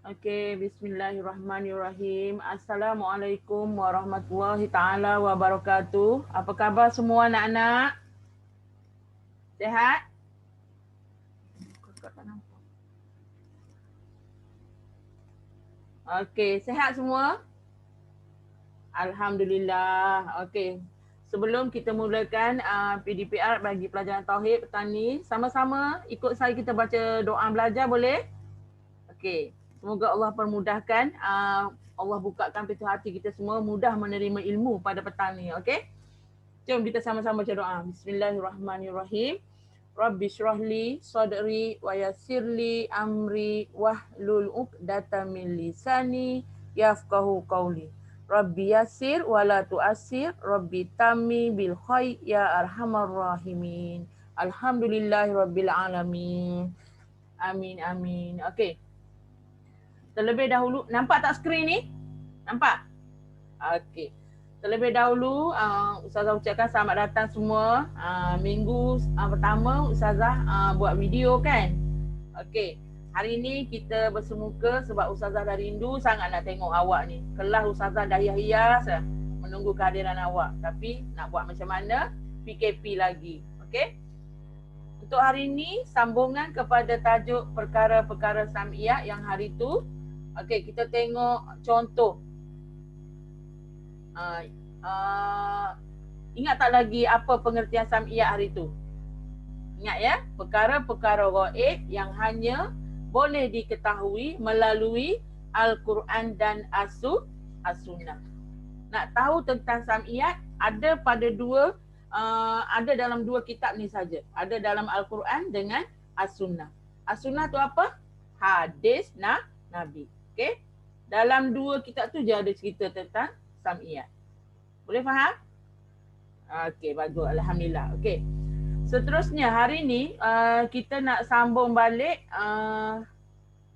Okey, bismillahirrahmanirrahim. Assalamualaikum warahmatullahi taala wabarakatuh. Apa khabar semua anak-anak? Sehat? Okey, sehat semua? Alhamdulillah. Okey. Sebelum kita mulakan PDPR bagi pelajaran Tauhid Petani, sama-sama ikut saya kita baca doa belajar boleh? Okey. Semoga Allah permudahkan, Allah bukakan pintu hati kita semua mudah menerima ilmu pada petang ni, okey? Jom kita sama-sama baca doa. Bismillahirrahmanirrahim. Rabbi syrahli sadri wa yassirli amri wahlul 'uqdatam min lisani yafqahu qawli. Rabbi yassir wa la tu'assir, Rabbi tammi bil khair ya arhamar rahimin. Alhamdulillahi rabbil alamin. Amin amin. Okey. Terlebih dahulu, nampak tak skrin ni? Nampak? Okey. Terlebih dahulu, Ustazah ucapkan selamat datang semua. Minggu pertama Ustazah buat video kan? Okey. Hari ni kita bersemuka sebab Ustazah dah rindu sangat nak tengok awak ni. Kelas Ustazah dah hias-hias menunggu kehadiran awak. Tapi nak buat macam mana? PKP lagi. Okey? Untuk hari ni, sambungan kepada tajuk perkara-perkara sam'iyah yang hari tu. Okey, kita tengok contoh. Ingat tak lagi apa pengertian sam'iyah hari tu? Ingat ya? Perkara-perkara gaib yang hanya boleh diketahui melalui Al-Quran dan As-Sunnah. Nak tahu tentang sam'iyah ada pada ada dalam dua kitab ni saja. Ada dalam Al-Quran dengan As-Sunnah. As-Sunnah tu apa? Hadis Nabi. Okey? Dalam dua kitab tu je ada cerita tentang sam'iyah. Boleh faham? Okey, bagus. Alhamdulillah. Okey. Seterusnya hari ni kita nak sambung balik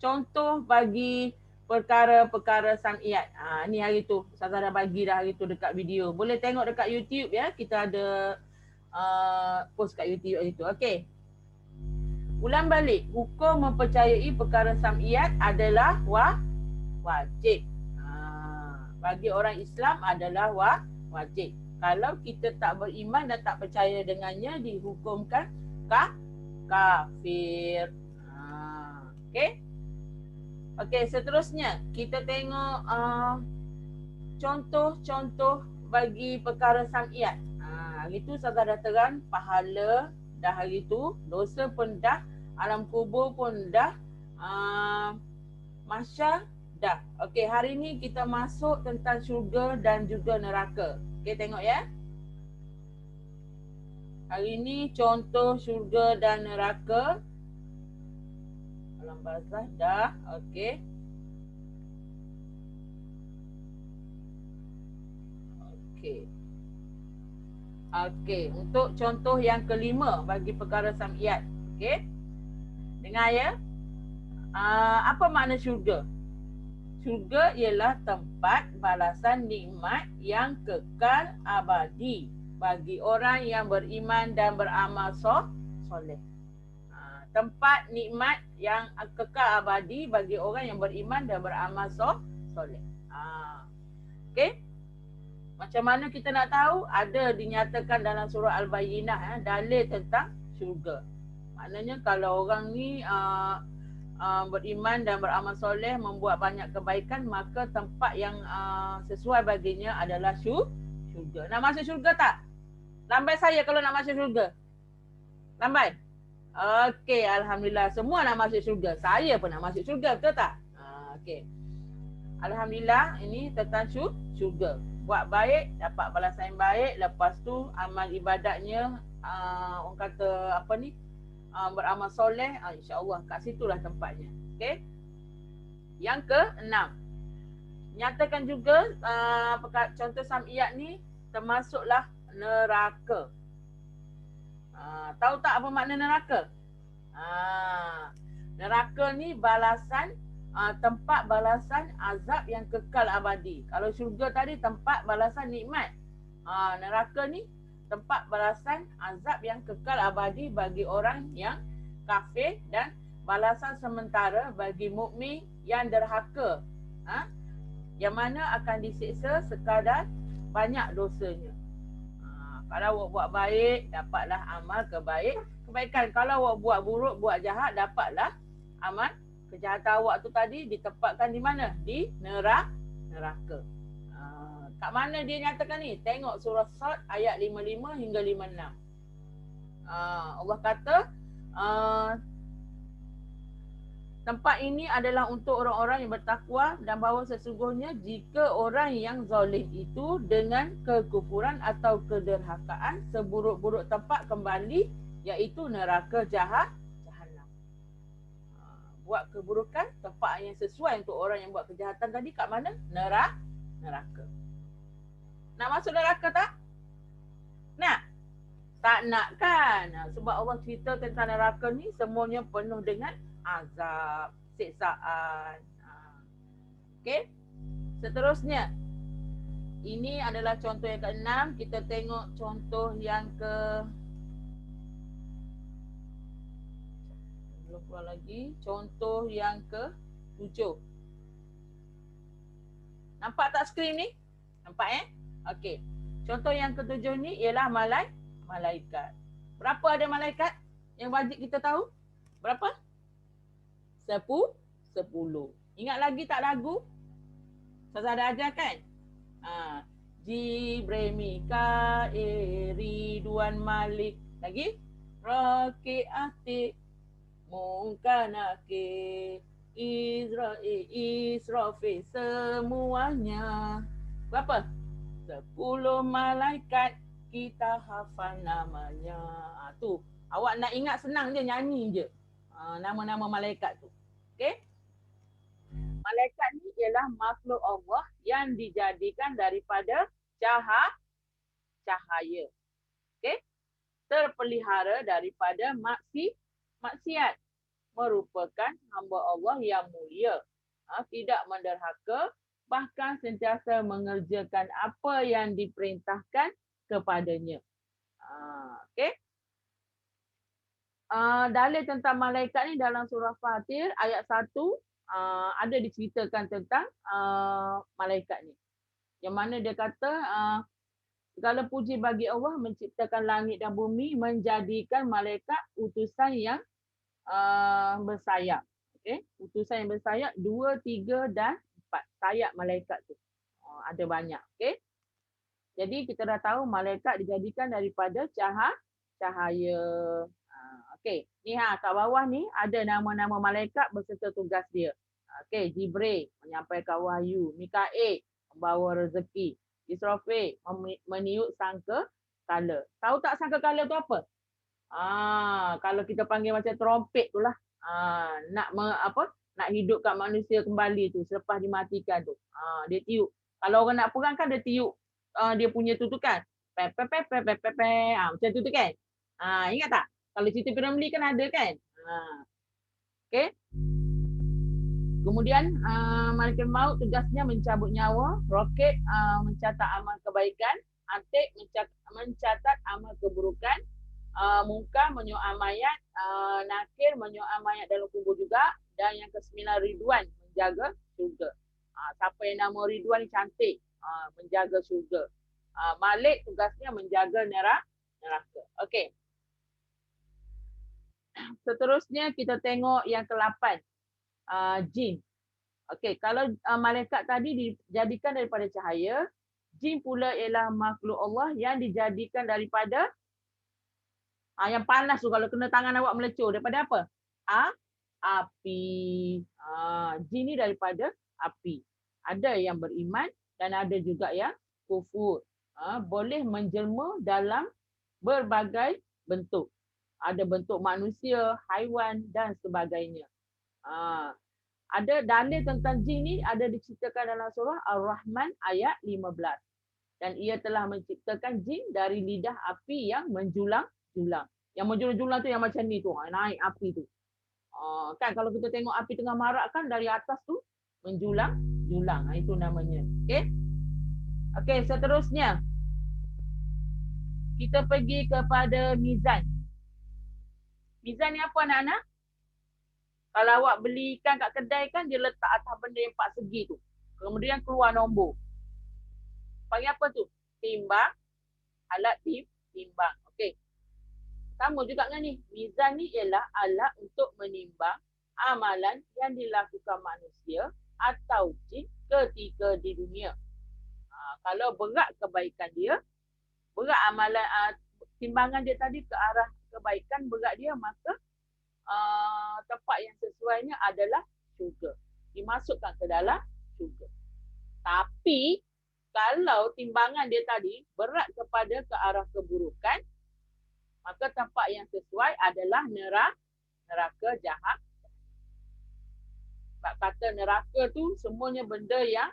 contoh bagi perkara-perkara sam'iyat. Ni hari tu. Ustazah dah bagi dah hari tu dekat video. Boleh tengok dekat YouTube ya. Kita ada post kat YouTube hari tu. Okey. Ulang balik. Hukum mempercayai perkara sam'iyat adalah wajib. Bagi orang Islam adalah wajib. Kalau kita tak beriman dan tak percaya dengannya, dihukumkan kafir. Okey. Okey, seterusnya kita tengok contoh-contoh bagi perkara sam'iyat. Hari tu Ustazah dah terang pahala dah hari tu, dosa pun dah, alam kubur pun dah, mahsyar dah. Okey, hari ni kita masuk tentang syurga dan juga neraka. Okey, tengok ya. Hari ni contoh syurga dan neraka. Alam barzah dah. Okey. Okey. Okey, untuk contoh yang kelima bagi perkara sam'iyat. Okey. Dengar ya. Apa makna syurga? Syurga ialah tempat balasan nikmat yang kekal abadi bagi orang yang beriman dan beramal soleh. Tempat nikmat yang kekal abadi bagi orang yang beriman dan beramal soleh. Okey. Macam mana kita nak tahu? Ada dinyatakan dalam surah Al-Bayyinah dalil tentang syurga. Maknanya kalau orang ni beriman dan beramal soleh, membuat banyak kebaikan, maka tempat yang sesuai baginya adalah syurga. Nak masuk syurga tak? Lambai saya kalau nak masuk syurga. Lambai? Okey, Alhamdulillah. Semua nak masuk syurga. Saya pun nak masuk syurga, betul tak? Okey. Alhamdulillah, ini tentang syurga. Buat baik, dapat balasan yang baik. Lepas tu, amal ibadatnya, orang kata apa ni? Beramal soleh, insya-Allah kat situlah tempatnya. Okey. Yang ke-6. Nyatakan juga contoh sam'iyat ni termasuklah neraka. Tahu tak apa makna neraka? Neraka ni balasan, tempat balasan azab yang kekal abadi. Kalau syurga tadi tempat balasan nikmat. Neraka ni tempat balasan azab yang kekal abadi bagi orang yang kafir dan balasan sementara bagi mukmin yang derhaka, yang mana akan disiksa sekadar banyak dosanya. Kalau awak buat baik, dapatlah amal kebaikan. Kalau awak buat buruk, buat jahat, dapatlah amal kejahatan. Awak tu tadi ditempatkan di mana? Di neraka. Kat mana dia nyatakan ni? Tengok surah Sad ayat 55 hingga 56. Allah kata, tempat ini adalah untuk orang-orang yang bertakwa dan bahawa sesungguhnya jika orang yang zalim itu dengan kekufuran atau kederhakaan seburuk-buruk tempat kembali iaitu neraka jahanam. Buat keburukan, tempat yang sesuai untuk orang yang buat kejahatan tadi kat mana? Neraka. Nak masuk neraka tak? Nak? Tak nak kan? Sebab Allah cerita tentang neraka ni semuanya penuh dengan azab, siksaan. Okey. Seterusnya, ini adalah contoh yang ke-6. Kita tengok contoh yang belum keluar lagi. Contoh yang ke-7. Nampak tak skrin ni? Nampak Okey. Contoh yang ke-7 ni ialah malaikat. Berapa ada malaikat yang wajib kita tahu? Berapa? 10. Ingat lagi tak lagu? Ustazah ada ajar kan? Jibril, Mikail, Ridwan, Malik. Lagi? Rakib, Atik, Munkar, Nakir, Israfil, semuanya. Berapa? 10 malaikat kita hafal namanya. Tu. Awak nak ingat senang je, nyanyi je. Nama-nama malaikat tu. Okey? Malaikat ni ialah makhluk Allah yang dijadikan daripada cahaya. Okey? Terpelihara daripada maksiat. Merupakan hamba Allah yang mulia. Tidak menderhaka, bahkan sentiasa mengerjakan apa yang diperintahkan kepadanya. Okey? Dalil tentang malaikat ni dalam surah Fatir ayat 1 ada diceritakan tentang malaikat ni. Yang mana dia kata segala puji bagi Allah menciptakan langit dan bumi, menjadikan malaikat utusan yang bersayap. Okey, utusan yang bersayap 2, 3 dan 4 sayap malaikat tu. Ada banyak, okey. Jadi kita dah tahu malaikat dijadikan daripada cahaya. Okey, ni kat bawah ni ada nama-nama malaikat beserta tugas dia. Okey, Jibril menyampaikan wahyu, Mikail membawa rezeki, Israfil meniup sangkakala. Tahu tak sangkakala tu apa? Kalau kita panggil macam trompet tu lah. Nak hidupkan manusia kembali tu selepas dimatikan tu. Dia tiup. Kalau orang nak perang kan dia tiup dia punya tu kan. Macam tu kan. Ingat tak? Kalau cerita Piramli kan ada kan? Okey. Kemudian malaikat maut tugasnya mencabut nyawa, roket mencatat amal kebaikan, atik mencatat amal keburukan, Munkar menyoal mayat, Nakir menyoal mayat dalam kubur juga, dan yang ke-9 Ridwan menjaga syurga. Siapa yang nama Ridwan ni cantik, menjaga syurga. Malik tugasnya menjaga neraka. Okey. Seterusnya kita tengok yang ke-8, jin. Okey, kalau malaikat tadi dijadikan daripada cahaya, jin pula ialah makhluk Allah yang dijadikan daripada yang panas tu, kalau kena tangan awak melecur, daripada apa? Api. Jin ni daripada api. Ada yang beriman dan ada juga yang kufur. Boleh menjelma dalam berbagai bentuk. Ada bentuk manusia, haiwan dan sebagainya. Ada dalil tentang jin ni ada diceritakan dalam surah Ar-Rahman ayat 15. Dan ia telah menciptakan jin dari lidah api yang menjulang-julang. Yang menjulang-julang tu yang macam ni tu, naik api tu. Kan kalau kita tengok api tengah marak kan dari atas tu menjulang-julang. Itu namanya. Okey. Okey, seterusnya kita pergi kepada mizan. Mizan ni apa anak-anak? Kalau awak beli ikan kat kedai kan dia letak atas benda yang 4 segi tu. Kemudian keluar nombor. Panggil apa tu? Timbang. Alat timbang. Okey. Sama juga dengan ni. Mizan ni ialah alat untuk menimbang amalan yang dilakukan manusia atau jin ketika di dunia. Kalau berat kebaikan dia, berat amalan timbangan dia tadi ke arah kebaikan berat dia, maka tempat yang sesuainya adalah syurga. Dimasukkan ke dalam syurga. Tapi kalau timbangan dia tadi berat kepada ke arah keburukan, maka tempat yang sesuai adalah neraka jahat. Sebab kata neraka tu semuanya benda yang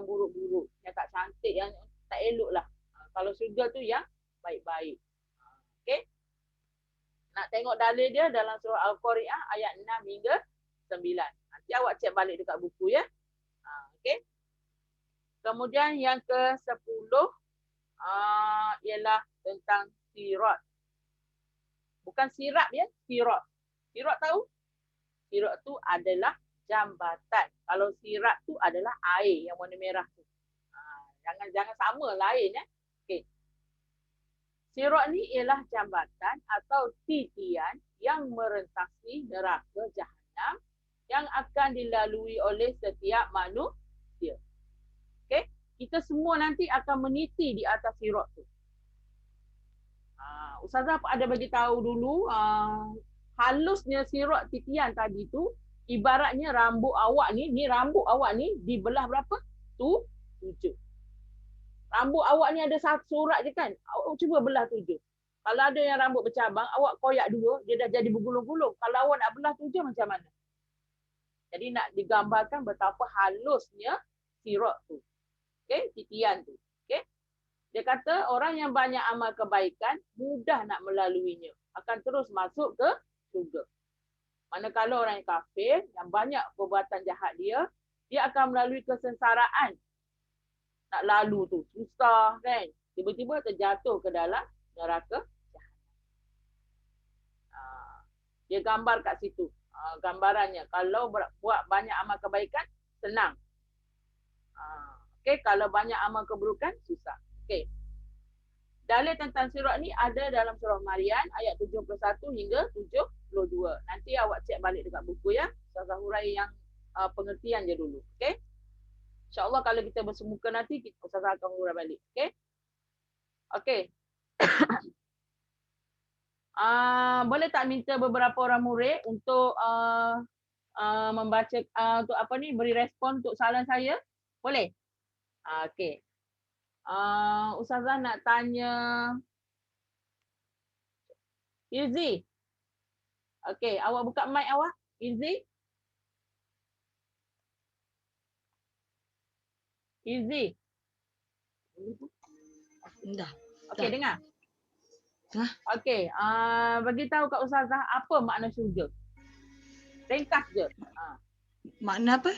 buruk-buruk, yang tak cantik, yang tak elok lah. Kalau syurga tu yang baik-baik. Okey. Nak tengok dalil dia dalam surah Al-Qari'ah ayat 6 hingga 9. Nanti awak cek balik dekat buku ya. Okey. Kemudian yang ke-10 ialah tentang sirat. Bukan sirap ya, sirat. Sirat tahu? Sirat tu adalah jambatan. Kalau sirat tu adalah air yang warna merah tu. Jangan sama lain ya. Okey. Sirat ni ialah jambatan atau titian yang merentasi neraka Jahannam yang akan dilalui oleh setiap manusia. Okey, kita semua nanti akan meniti di atas sirat tu. Ustazah ada bagi tahu dulu halusnya sirat titian tadi tu ibaratnya rambut awak ni rambut awak ni dibelah berapa? 7. Rambut awak ni ada satu surat je kan? Awak cuba belah 7. Kalau ada yang rambut bercabang, awak koyak 2, dia dah jadi bergulung-gulung. Kalau awak nak belah 7 macam mana? Jadi nak digambarkan betapa halusnya sirat tu. Okey, titian tu. Okey. Dia kata orang yang banyak amal kebaikan mudah nak melaluinya. Akan terus masuk ke syurga. Manakala orang yang kafir, yang banyak perbuatan jahat dia akan melalui kesengsaraan. Nak lalu tu susah kan, tiba-tiba terjatuh ke dalam neraka Jahannam. Dia gambar kat situ gambarannya. Kalau buat banyak amal kebaikan senang. Okey, kalau banyak amal keburukan susah. Okey, dalil tentang sirat ni ada dalam surah Maryam ayat 71 hingga 72. Nanti awak cek balik dekat buku ya. Ustazah hurai yang pengertian je dulu. Okey, InsyaAllah kalau kita bersemuka nanti, Ustazah akan uraikan balik. Okey? Okey. Boleh tak minta beberapa orang murid untuk membaca, untuk apa ni, beri respon untuk soalan saya? Boleh? Okey. Ustazah nak tanya Izzy. Okey, awak buka mic awak, Izzy. Izzy. Dah. Okey, dengar. Hah? Okey, bagi tahu kat Ustazah apa makna syurga. Ringkas je. Makna apa?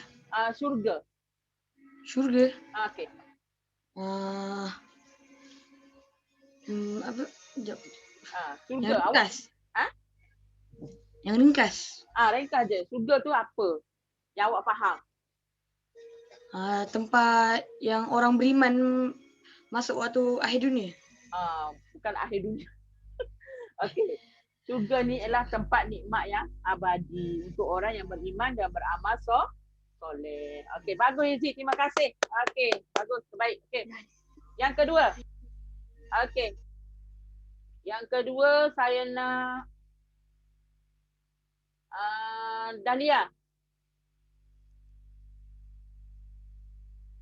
Syurga. Syurga. Okey. Apa? Sekejap. Syurga. Yang ringkas. Ha? Yang ringkas. Ringkas je. Syurga tu apa? Yang awak faham. Tempat yang orang beriman masuk waktu akhir dunia. Bukan akhir dunia. Okey. Syurga ni ialah tempat nikmat yang abadi untuk orang yang beriman dan beramal soleh. Okey, bagus Izzy. Terima kasih. Okey, bagus. Baik. Okey. Yang kedua. Okey. Yang kedua saya nak Dahlia.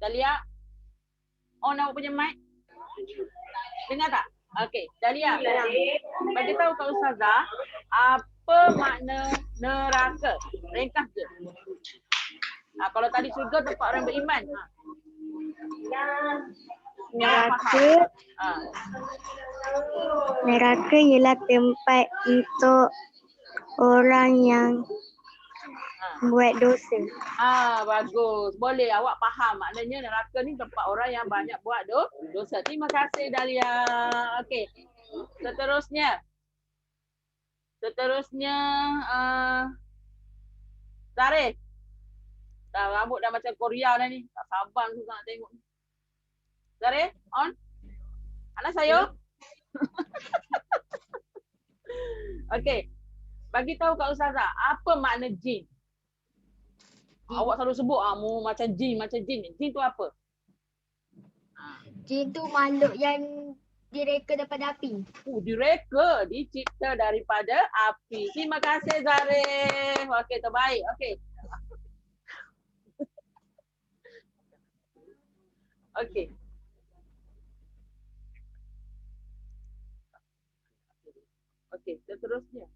Dahlia, on awak punya mic. Dengar tak? Okey, Dahlia. Bagi tahu kat Ustazah, apa makna neraka? Ringkas je. Kalau tadi syurga tempat orang beriman. Neraka ialah tempat untuk orang yang buat dosa. Bagus. Boleh awak faham maknanya neraka ni tempat orang yang banyak buat dosa. Terima kasih Dahlia. Okey. Seterusnya Zarif. Dah rambut dah macam Korea dah ni. Tak sabar susah nak tengok. Zarif, on. Anak saya. Okey. Bagi tahu Kak Ustazah, apa makna jin? Awak selalu sebut mu macam jin, macam jin. Jin tu apa? Jin tu makhluk yang direka daripada api. Direka, dicipta daripada api. Terima kasih Zarif. Okey, terbaik. Okey. Okey. Okey, seterusnya.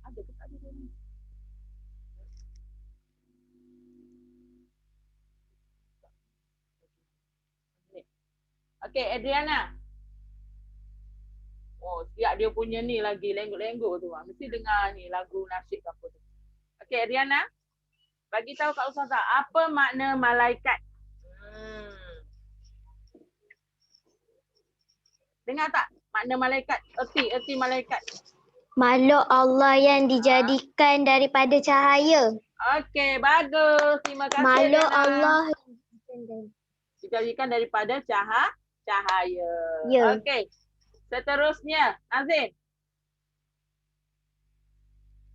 Ada ke tak ada ni? Okey, Adriana. Oh, siap dia punya ni lagi lenggok-lenggok tu. Mesti dengar ni lagu nasyid apa tu. Okey, Adriana. Bagi tahu Kak Ustazah, apa makna malaikat? Dengar tak? Makna malaikat, erti malaikat. Makhluk Allah yang dijadikan daripada cahaya. Okey, bagus. Terima kasih. Makhluk Adriana. Allah Dijadikan daripada cahaya. Ya. Okey. Seterusnya, Nazim.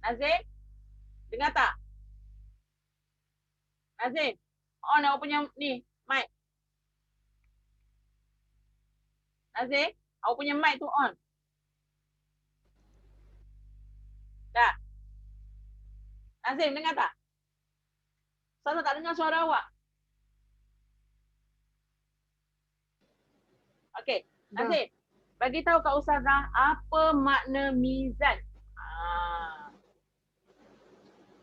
Nazim? Dengar tak? Nazim, on awak punya ni, mic. Nazim, awak punya mic tu on. Dah. Nazim, dengar tak? Saya tak dengar suara awak. Okey, Nazim. Bagi tahu Kak Ustazah, apa makna mizan?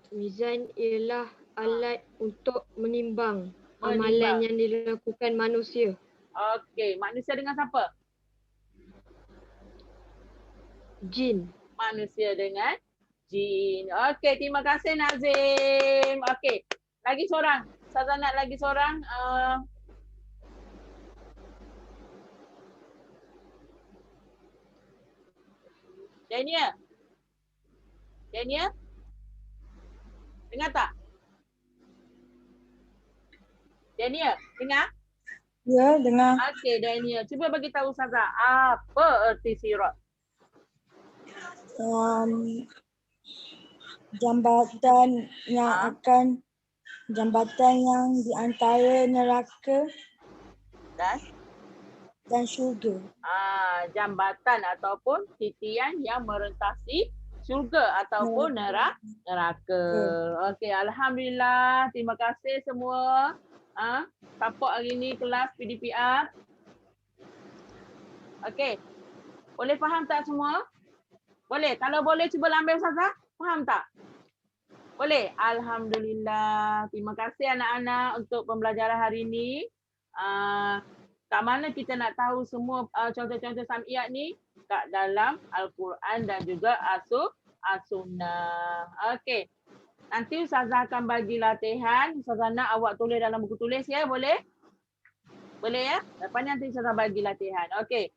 Mizan ialah alat untuk menimbang Menimbang. amalan yang dilakukan manusia. Okey, manusia dengan siapa? Jin. Manusia dengan jin. Okey, terima kasih Nazim. Okey, lagi seorang. Ustazah nak lagi seorang. Daniel. Daniel? Dengar tak? Daniel, dengar? Ya, dengar. Okey, Daniel. Cuba bagi tahu Ustazah, apa erti sirat? Jambatan yang di antara neraka dan syurga. Jambatan ataupun titian yang merentasi syurga ataupun neraka. Okey, alhamdulillah. Terima kasih semua. Support hari ni kelas PDPR. Okey. Boleh faham tak semua? Boleh. Kalau boleh cuba lambai Ustazah. Faham tak? Boleh. Alhamdulillah. Terima kasih anak-anak untuk pembelajaran hari ni. Kat mana kita nak tahu semua contoh-contoh sam'iat ni? Kat dalam Al-Quran dan juga As-Sunnah. Okey. Nanti Ustazah akan bagi latihan. Ustazah nak awak tulis dalam buku tulis ya, boleh? Boleh ya? Lepas ni nanti Ustazah bagi latihan. Okey.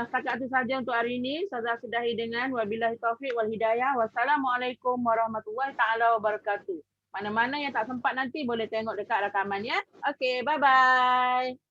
Setakat itu saja untuk hari ini. Ustazah sudahi dengan wabillahi taufiq wal hidayah. Wassalamualaikum warahmatullahi taala wabarakatuh. Mana-mana yang tak sempat nanti boleh tengok dekat rakaman ya. Okey, bye-bye.